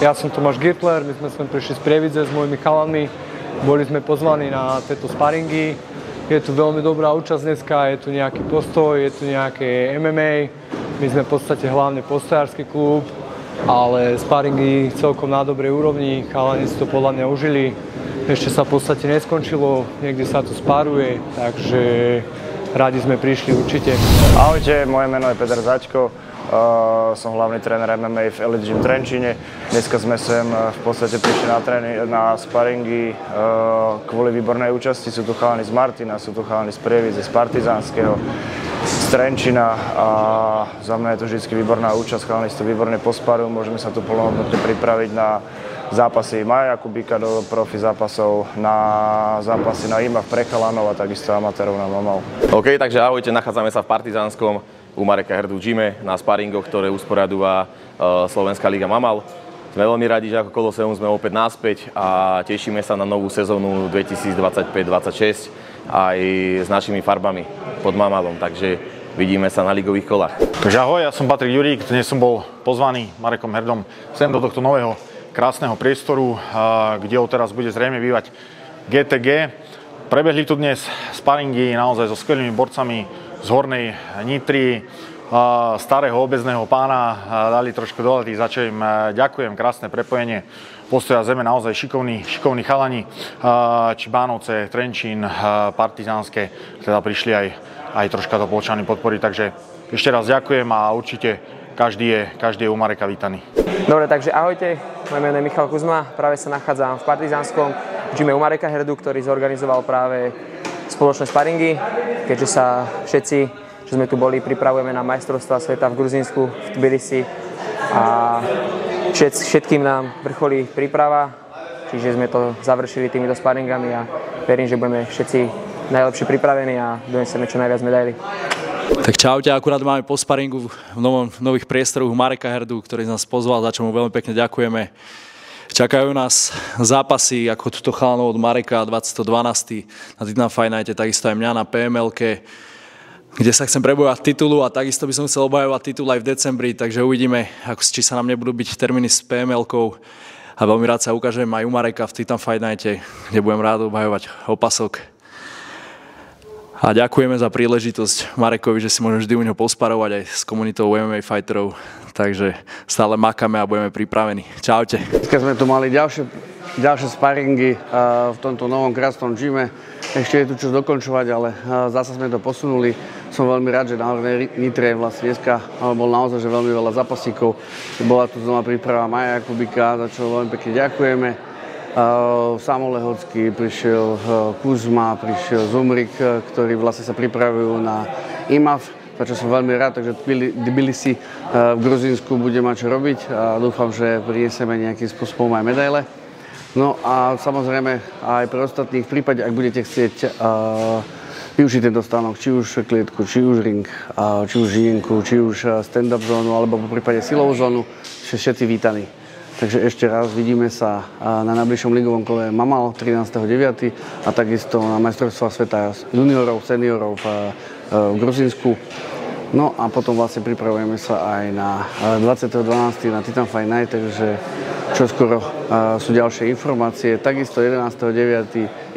Ja som Tomáš Girtler, my sme sem prišli z Prievidze s mojimi chalami. Boli sme pozvaní na tieto sparingy. Je tu veľmi dobrá účasť dneska, je tu nejaký postoj, je tu nejaké MMA. My sme v podstate hlavne postojársky klub, ale sparingy celkom na dobrej úrovni. Chalani si to podľa mňa užili. Ešte sa v podstate neskončilo, niekde sa tu spáruje, takže radi sme prišli určite. Ahojte, moje meno je Peter Zaďko. Som hlavný tréner MMA v Elite Gym Trenčíne. Dneska sme sem v podstate prišli na sparingy kvôli výbornej účasti. Sú tu chalani z Martina, sú tu chalani z Prievidze, z Partizánskeho, z Trenčína a za mňa je to vždy výborná účasť. Chalani si to výborne posparujú, môžeme sa tu plnohodnotne pripraviť na zápasy Maja Jakubíka do profi zápasov, na zápasy na IMAF pre chalanov a takisto amatérov na Mamal. OK, takže ahojte, nachádzame sa v Partizánskom u Mareka Herdu gyme na sparingoch, ktoré usporadúva Slovenská liga Mamal. Sme veľmi radi, že ako Koloseum sme opäť naspäť a tešíme sa na novú sezónu 2025-26 aj s našimi farbami pod Mamalom, takže vidíme sa na ligových kolách. Takže ahoj, ja som Patrik Jurík, dnes som bol pozvaný Marekom Herdom sem do tohto nového krásneho priestoru, kde teraz bude zrejme bývať GTG. Prebehli tu dnes sparingy naozaj so skvelými borcami z Hornej Nitry, starého obezného pána, dali trošku dole tých začajem. Ďakujem, krásne prepojenie Postoja zeme, naozaj šikovní chalani, či Bánovce, Trenčín, Partizánske, teda prišli aj troška do Polčany podporiť, takže ešte raz ďakujem a určite každý je u Mareka vítaný. Dobre, takže ahojte, moje meno je Michal Kuzma, práve sa nachádzam v Partizánskom gyme u Mareka Herdu, ktorý zorganizoval práve spoločné sparingy, keďže sa všetci, čo sme tu boli, pripravujeme na majstrovstvá sveta v Gruzínsku, v Tbilisi a všetkým nám vrcholí príprava, čiže sme to završili týmito sparingami a verím, že budeme všetci najlepšie pripravení a donesieme čo najviac medailí. Tak čaute, akurát máme po sparingu v nových priestoroch Mareka Herdu, ktorý nás pozval, za čo mu veľmi pekne ďakujeme. Čakajú nás zápasy ako tuto chalanov od Mareka 20.12. na Titan Fight Nighte, takisto aj mňa na PML-ke, kde sa chcem prebojovať titulu a takisto by som chcel obhajovať titul aj v decembri, takže uvidíme, či sa nám nebudú byť termíny s PML-kou a veľmi rád sa ukážem aj u Mareka v Titan Fight Nighte, kde budem rád obhajovať opasok. A ďakujeme za príležitosť Marekovi, že si môžem vždy u neho posparovať aj s komunitou MMA fighterov. Takže stále makáme a budeme pripravení. Čaute. Dneska sme tu mali ďalšie sparingy v tomto novom krásnom gyme. Ešte je tu čo dokončovať, ale zase sme to posunuli. Som veľmi rád, že na Hornej Nitre vlastne dneska bol naozaj že veľmi veľa zápasíkov. Bola tu znova príprava Maja Jakubíka, za čo veľmi pekne ďakujeme. Samo Lehocký, prišiel Kuzma, prišiel Zumrik, ktorí vlastne sa pripravujú na IMAF, za čo som veľmi rád, takže Tbilisi v Gruzínsku bude mať čo robiť a dúfam, že prinesieme nejakým spôsobom aj medaile. No a samozrejme aj pre ostatných v prípade, ak budete chcieť využiť tento stánok, či už klietku, či už ring, či už žienku, či už stand-up zónu, alebo po prípade silovú zónu, všetci vítaní. Takže ešte raz vidíme sa na najbližšom ligovom kole Mamal 13.9. a takisto na majstrovstvách sveta juniorov, seniorov v Gruzínsku. No a potom vlastne pripravujeme sa aj na 20.12. na Titan Fight Night, takže čoskoro sú ďalšie informácie. Takisto 11.10.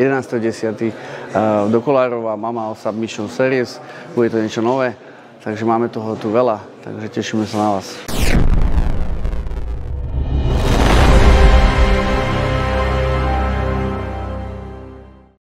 do Kolárova Mamal Submission Series, bude to niečo nové, takže máme toho tu veľa, takže tešíme sa na vás.